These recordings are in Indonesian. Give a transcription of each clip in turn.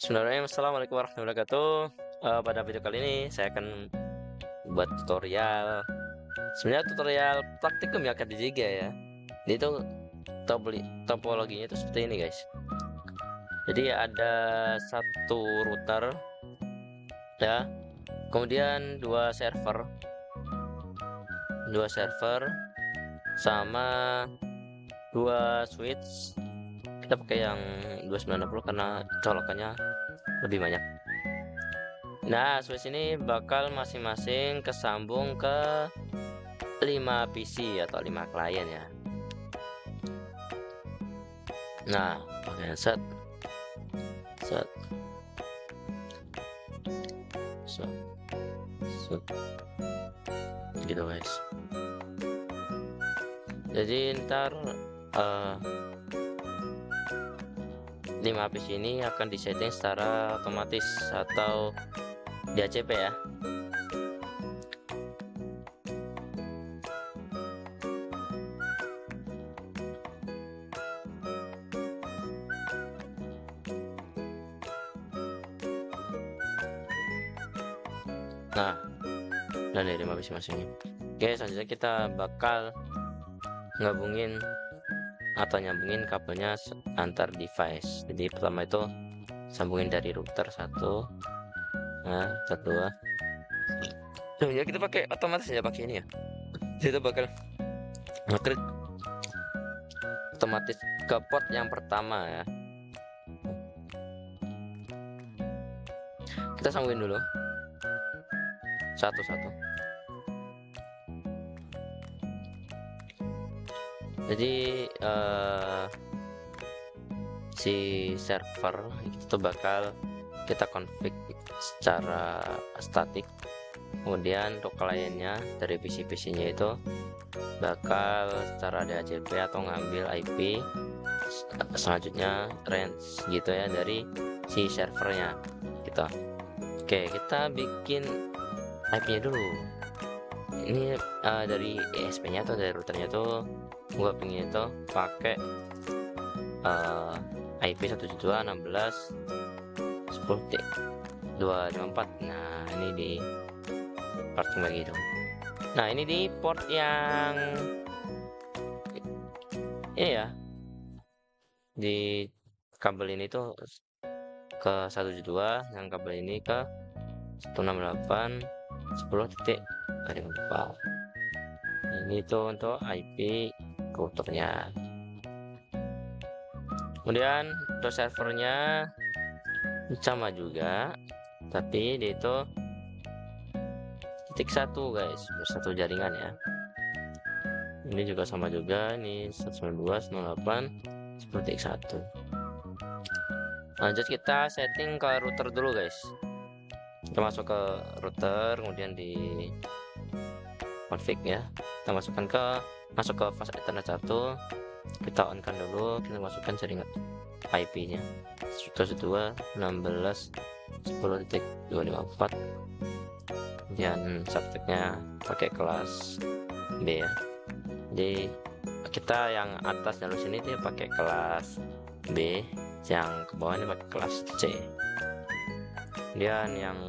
Bismillahirrahmanirrahim. Assalamualaikum warahmatullahi wabarakatuh. Pada video kali ini saya akan buat tutorial. Sebenarnya tutorial praktikum ya Kak di ya. Jadi itu topologinya itu seperti ini guys. Jadi ada satu router ya, kemudian dua server sama dua switch. Kita pakai yang 2960 karena colokannya lebih banyak. Nah, switch ini bakal masing-masing kesambung ke 5 PC atau 5 klien ya. Nah, pakai set set set, set. Gitu guys. Jadi ntar 5 PC ini akan disetting secara otomatis atau di ACP ya. Nah, dan dari 5 PC masing-masing. Oke, selanjutnya kita bakal ngabungin atau nyambungin kabelnya antar device. Jadi pertama itu sambungin dari router satu, nah kedua. Sebenarnya kita pakai otomatis ya, pakai ini ya. Jadi kita bakal ngeklik otomatis ke port yang pertama ya. Kita sambungin dulu satu-satu. Jadi si server itu bakal kita config secara statik, kemudian untuk kliennya dari PC nya itu bakal secara DHCP atau ngambil IP, selanjutnya range gitu ya dari si servernya gitu. Oke, kita bikin IP nya dulu. Ini dari ESP nya atau dari routernya tuh gua pengen itu pakai IP 172.16.10.254. Nah, ini di part lagi dong. Nah, ini di port yang ini ya, di kabel ini tuh ke 172, yang kabel ini ke 168.10.24. Ini tuh untuk IP routernya. Kemudian untuk servernya sama juga, tapi dia itu titik satu guys, satu jaringan ya. Ini juga sama juga, ini 192.168.10.1. Lanjut kita setting ke router dulu guys. Kita masuk ke router, kemudian di config ya. Kita masuk ke fast ethernet 1. Kita on kan dulu, kita masukkan jaringan IP nya 172.16.10.254. kemudian subjeknya pakai kelas B ya. Jadi kita yang atas jalur sini dia pakai kelas B, yang ke bawah ini pakai kelas C. Kemudian yang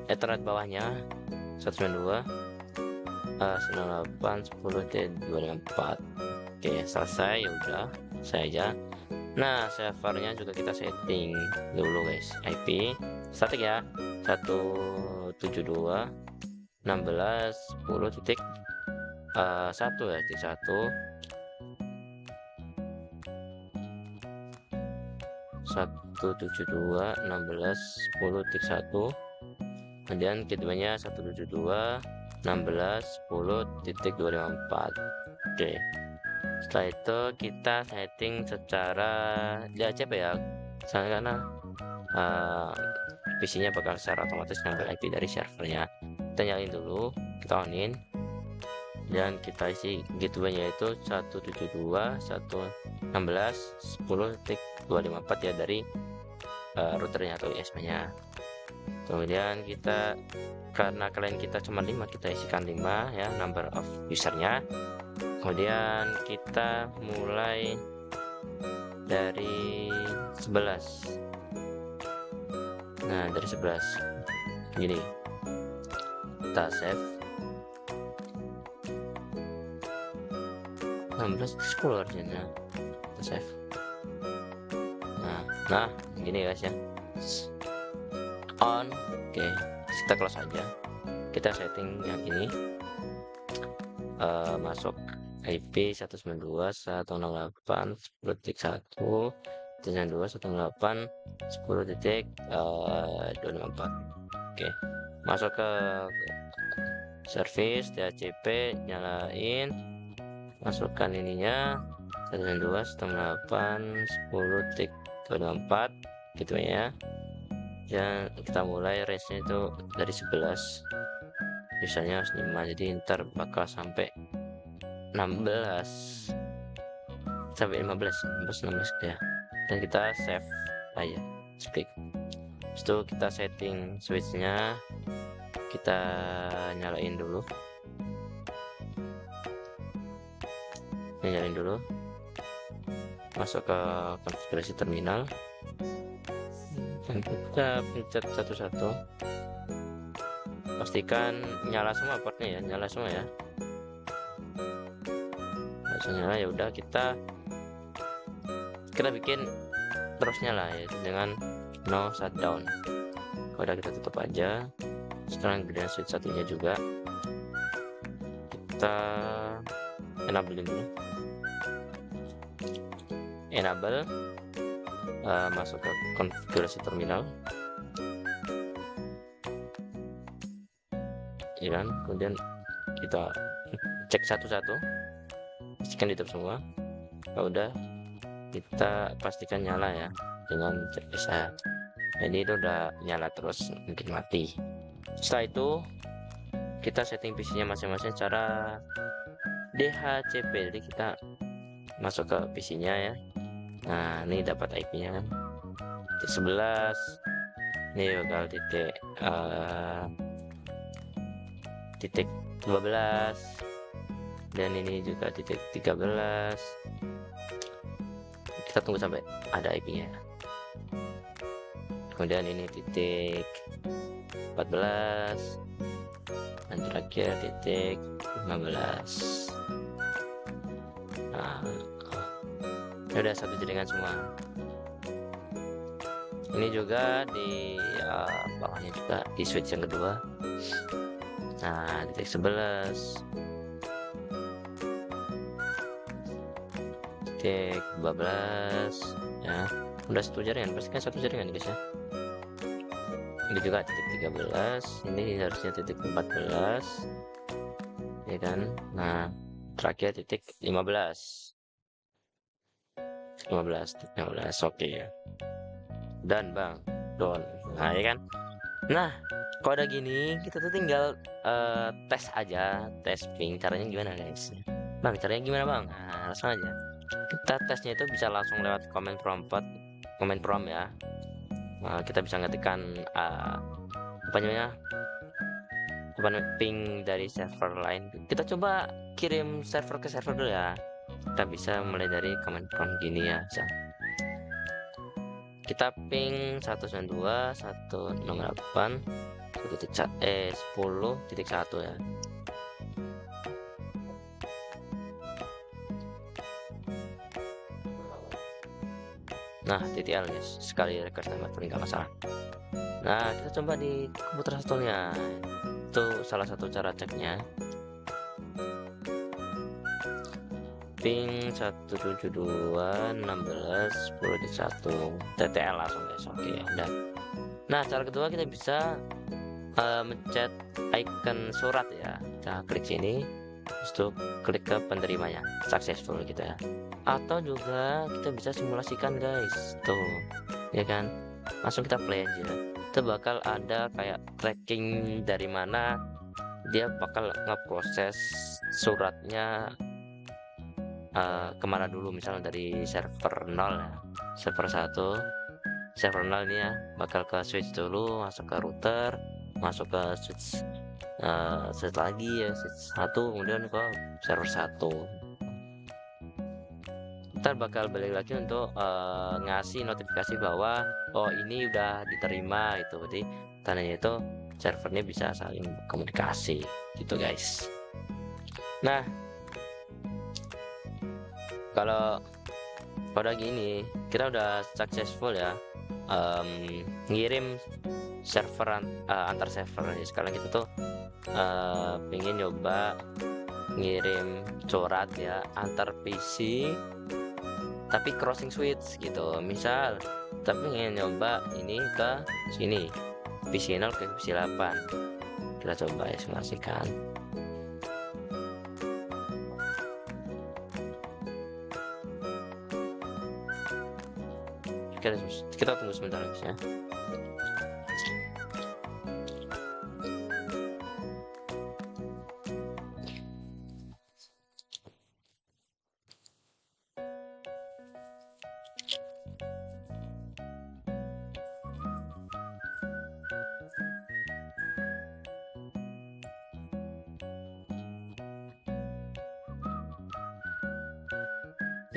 ethernet bawahnya 192.168.10.254. Oke, selesai. Ya udah, saya aja. Nah, servernya juga kita setting dulu guys. IP statik ya, 172.16.10.1 ya, titik 1. 172.16.10.1. kemudian keduanya 172.16.10.254. Oke, setelah itu kita setting secara DHCP ya, karena PC nya bakal secara otomatis ngambil IP dari servernya. Kita nyalain dulu, kita onin, dan kita isi gateway nya itu 172.168.10.254 ya dari routernya atau ISP nya. Kemudian kita, karena klien kita cuma 5, kita isikan 5 ya, number of usernya. Kemudian kita mulai dari 11. Nah, dari 11 gini, kita save. 16 10 harusnya, kita save. Nah gini guys ya, on. Oke, kita close aja. Kita setting yang ini, masuk IP 192.168.10.192.10.254. Oke, masuk ke service DHCP, nyalain, masukkan ininya 192.168.10.224 gitu ya. Dan kita mulai range nya itu dari 11, biasanya harus 5, jadi ntar bakal sampai 16 sampai 15 16 ya. Dan kita save aja, klik. Itu kita setting switchnya, kita nyalain dulu, masuk ke konfigurasi terminal, dan kita pencet satu-satu, pastikan nyala semua portnya ya, nyala semua ya. Nyala ya udah, kita bikin terus nyala ya dengan no shutdown. Udah, kita tutup aja. Sekarang gedein switch satunya juga, kita enable dulu, masuk ke konfigurasi terminal ya kan. Kemudian kita cek satu-satu, pastikan ditutup semua. Kalau udah, kita pastikan nyala ya dengan cek bisa. Jadi itu udah nyala terus, mungkin mati. Setelah itu kita setting PC nya masing-masing cara DHCP. Jadi kita masuk ke PC nya ya. Nah, ini dapat IP nya kan, titik 11, ini bakal titik 12, dan ini juga titik 13. Kita tunggu sampai ada IP nya. Kemudian ini titik 14, dan terakhir titik 15. Nah, udah satu jaringan semua. Ini juga di bawahnya juga di switch yang kedua. Nah, titik 11, titik 12 ya. Udah satu jaringan, pastikan satu jaringan guys ya. Ini juga titik 13, ini harusnya titik 14 ya kan. Nah, terakhir titik 15. Oke ya. Dan bang down. Nah ya kan. Nah, kalau udah gini, kita tuh tinggal tes aja, tes ping. Caranya gimana guys? Bang, caranya gimana bang? Nah, langsung aja. Kita tesnya itu bisa langsung lewat command prompt ya. Nah, kita bisa ngetikkan ping dari server lain. Kita coba kirim server ke server dulu ya. Kita bisa mulai dari command prompt gini ya. Kita ping 192.168.10.1 ya. Nah, TTL guys, sekali request nama nggak masalah. Nah, kita coba di komputer satunya. Itu salah satu cara ceknya. Ping 172.16.10.1 TTL langsung guys. Oke ya udah. Nah, cara kedua kita bisa mencet icon surat ya. Kita klik sini, terus klik ke penerimanya, successful gitu ya. Atau juga kita bisa simulasikan guys, tuh ya kan, langsung kita play aja. Itu bakal ada kayak tracking dari mana dia bakal ngeproses suratnya kemana dulu. Misalnya dari server 0 ya, server 1, server 0 ini ya, bakal ke switch dulu, masuk ke router, masuk ke switch lagi ya, switch 1, kemudian ke server 1 ntar bakal balik lagi untuk ngasih notifikasi bahwa oh ini udah diterima itu. Jadi tandanya itu servernya bisa saling komunikasi gitu guys. Nah kalau pada gini kita udah successful ya ngirim server antar server. Sekarang kita tuh pengen nyoba ngirim surat ya antar PC tapi crossing switch gitu. Misal tapi pengen nyoba ini ke sini PC 0 ke PC 8, kita coba ya simulasikan. Kita tunggu sebentar guys ya.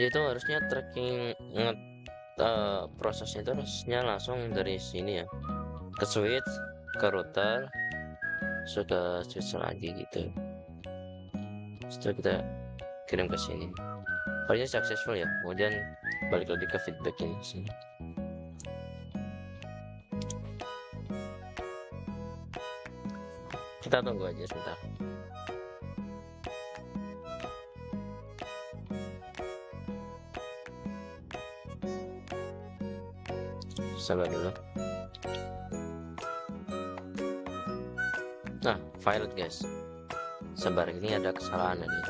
Itu harusnya tracking prosesnya itu harusnya langsung dari sini ya ke switch, ke router, sudah switch lagi gitu. Setelah kita kirim ke sini harusnya successful ya, kemudian balik lagi ke feedback ini sini. Kita tunggu aja sebentar. Sabar dulu. Nah, file guys. Sabar, ini ada kesalahan tadi.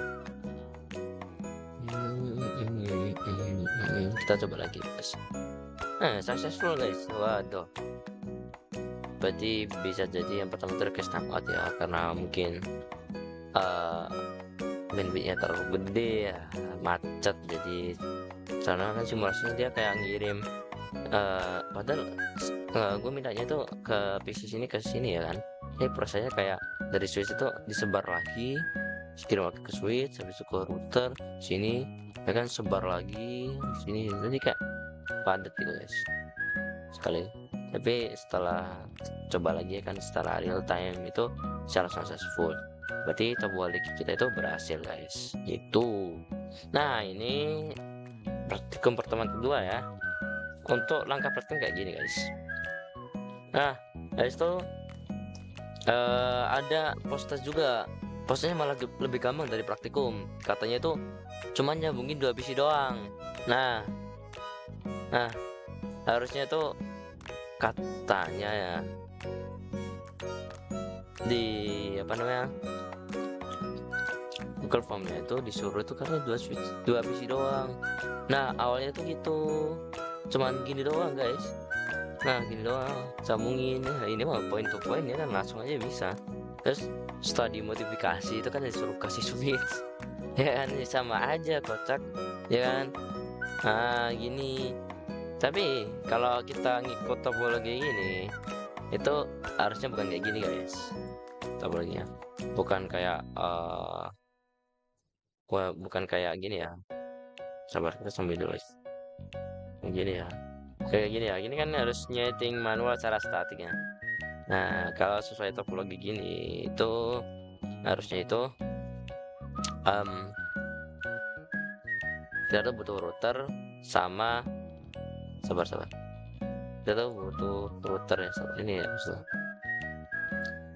Kita coba lagi guys. Nah, successful guys. Waduh. Berarti bisa jadi yang pertama itu request timeout ya, karena mungkin bandwidthnya terlalu gede ya, macet. Jadi karena kan simulasinya dia kayak ngirim padahal gue mintanya tuh ke PC sini ke sini ya kan. Ini prosesnya kayak dari switch itu disebar lagi, kirim lagi ke switch, habis itu ke router sini ya kan, sebar lagi sini, jadi kayak padat gitu guys sekali. Tapi setelah coba lagi ya kan, setelah real time itu secara successful, berarti tombol balik kita itu berhasil guys gitu. Nah ini praktikum pertemuan kedua ya. Untuk langkah praktikum kayak gini guys. Nah habis itu ada proses juga. Prosesnya malah lebih gampang dari praktikum. Katanya itu cuma nyambungin 2 PC doang. Nah harusnya tuh katanya ya di apa namanya Google Formnya itu disuruh itu karena 2 PC doang. Nah awalnya tuh gitu, cuman gini doang guys. Nah gini doang sambungin. Nah, ini mah point to point ya kan, langsung aja bisa. Terus setelah dimodifikasi itu kan disuruh kasih switch ya kan, sama aja kocak ya kan. Nah gini, tapi kalau kita ngikut topologi ini itu harusnya bukan kayak gini guys. Topologinya bukan kayak bukan kayak gini ya. Sabar, kita sambil dulu guys. Gini ya, kayak gini ya. Gini kan harus nyeting manual secara statiknya. Nah kalau sesuai topologi gini itu harusnya itu kita tuh butuh router sama sabar kita tuh butuh router ya, ini ya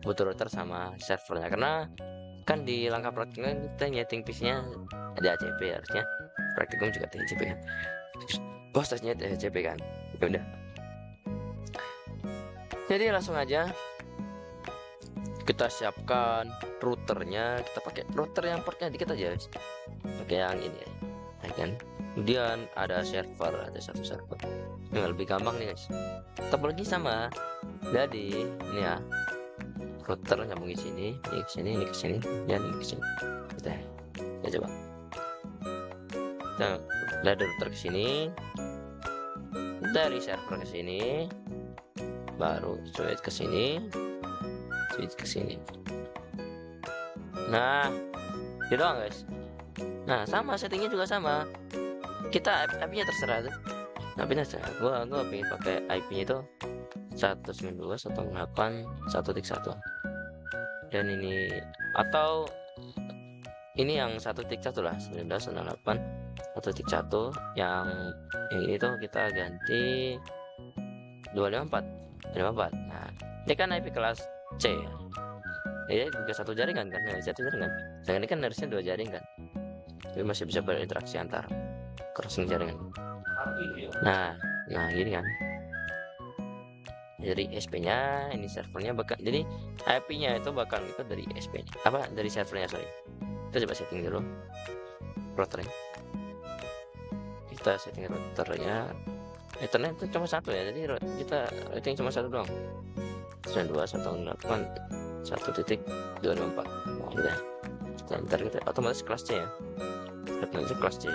butuh router sama servernya, karena kan di langkah praktikum kita nyeting PC-nya ada ACP, harusnya praktikum juga TCP kan, prosesnya TCP kan. Ya udah, jadi langsung aja kita siapkan routernya. Kita pakai router yang portnya dikit aja guys, pakai yang ini ya kan. Kemudian ada server, ada satu server yang lebih gampang nih guys. Topologi sama, jadi ini ya router nyambungin sini, ini ke sini, ini ke sini, dan ini ke sini. Kita coba. Kita dari router ke sini, dari server ke sini, baru switch ke sini, switch ke sini. Nah, gitu doang guys. Nah sama settingnya juga sama. kita IP-nya terserah tuh. IP-nya terserah. Gua pengen pakai IP-nya itu 192.168.1.1. Dan ini atau ini yang 1.1 lah, 19.168.1.1. Yang ini tuh kita ganti 254. Nah, ini kan IP kelas C ya. Ini juga satu jaringan kan, satu jaringan. Sedangkan ini kan harusnya 2 jaringan. Tapi masih bisa berinteraksi antar crossing jaringan. Nah gini kan. Dari SP-nya, ini servernya bakal, jadi IP-nya itu bakal ikut dari SP-nya. Apa dari servernya, sorry. Kita coba setting dulu routernya. Kita setting routernya. Ethernet itu cuma satu ya, jadi kita setting cuma satu doang. 92.168.1.254. Nah, udah. Ntar kita otomatis kelas C ya. Itu kelas C.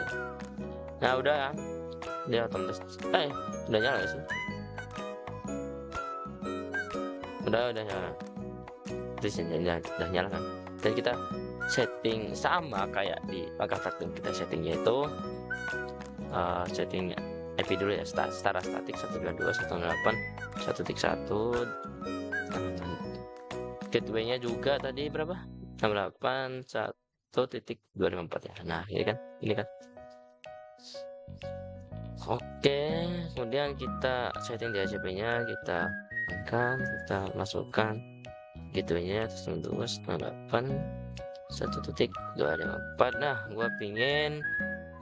Nah udah, dia otomatis. Udah nyala ya sih. Udah nyala. Terus udah nyala kan. Dan kita setting sama kayak di langkah praktik kita settingnya itu setting IP dulu ya, setara statik 192.168.1.1. Gateway-nya juga tadi berapa? 168.1.254 ya. Nah, ini kan. Oke, kemudian kita setting di HCP-nya, kita masukkan gateway-nya 192.168.1.254. Nah, gua pingin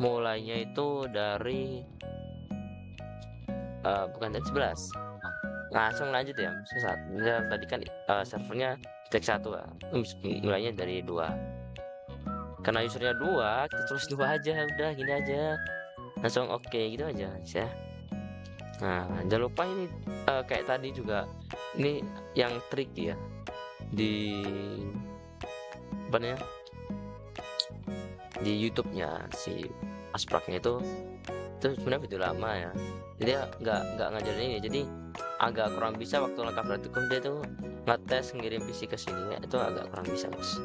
mulainya itu dari bukan dari 11. Langsung lanjut ya. Tadi kan servernya tag 1 ya. Mulainya dari 2. Karena usernya 2, kita terus 2 aja, udah gini aja. Langsung oke gitu aja ya. Nah, jangan lupa ini kayak tadi juga, ini yang tricky ya. Di di YouTube-nya si Aspraknya itu sebenarnya video lama ya. Jadi dia nggak ngajarin ini, jadi agak kurang bisa waktu lengkap praktikum dia tuh ngetes ngirim PC ke sini ya, itu agak kurang bisa mas.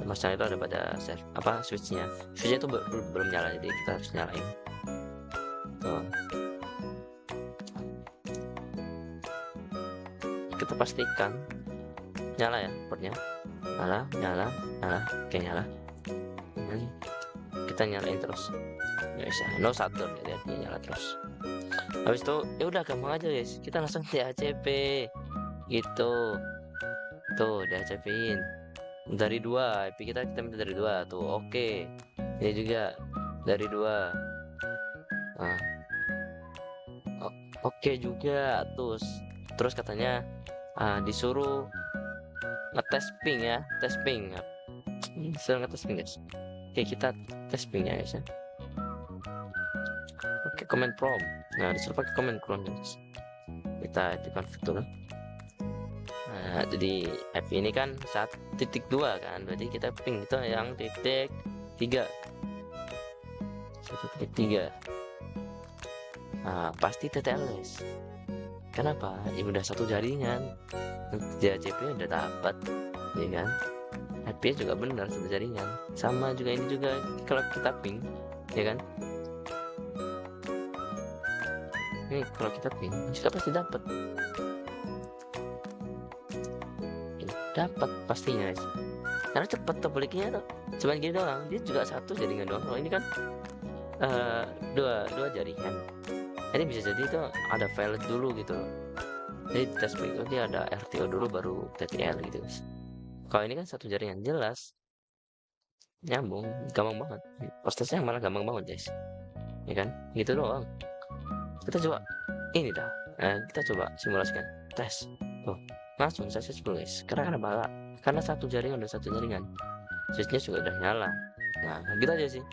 Masalah itu ada pada switchnya itu belum nyala, jadi kita harus nyalain tuh. Kita pastikan nyala ya portnya, nyala. Oke, nyala. Dan kita nyalain terus, nggak bisa no shutdown ya, dia nyala terus. Habis itu ya udah gampang aja guys, kita langsung DHCP gitu. Tuh DHCP-in dari 2 IP kita minta dari 2 tuh. Oke, ini juga dari 2. Nah, oke juga. Terus katanya disuruh ngetes ping ya, tes ping. Disuruh ngetes ping guys. Oke, kita tes pingnya guys ya. Oke, command prompt. Nah, disuruh pakai command prompt guys. Kita config dulu. Nah, jadi IP ini kan 1.2 kan, berarti kita ping itu yang titik 3. 1.3. Nah, pasti TTL guys. Kenapa? Ya udah satu jaringan, DHCP udah dapat, ya kan? IP juga benar satu jaringan. Sama juga ini juga kalau kita ping, ya kan? Ini kalau kita ping, kita pasti dapat. Dapat pastinya guys. Karena cepet tuh baliknya tuh. Cuman gini doang, dia juga satu jaringan doang. Kalau ini kan dua jaringan. Ini bisa jadi itu ada file dulu gitu. Jadi tes berikutnya ada RTO dulu baru TTL gitu guys. Kalau ini kan satu jaringan, jelas nyambung, gampang banget. Prosesnya malah gampang banget guys, ya kan? Gitu doang. Kita coba ini dah. Nah, kita coba simulasikan tes. Tuh, langsung successful guys. Karena satu jaringan dan satu jaringan. Switchnya juga udah nyala. Nah, gitu aja sih.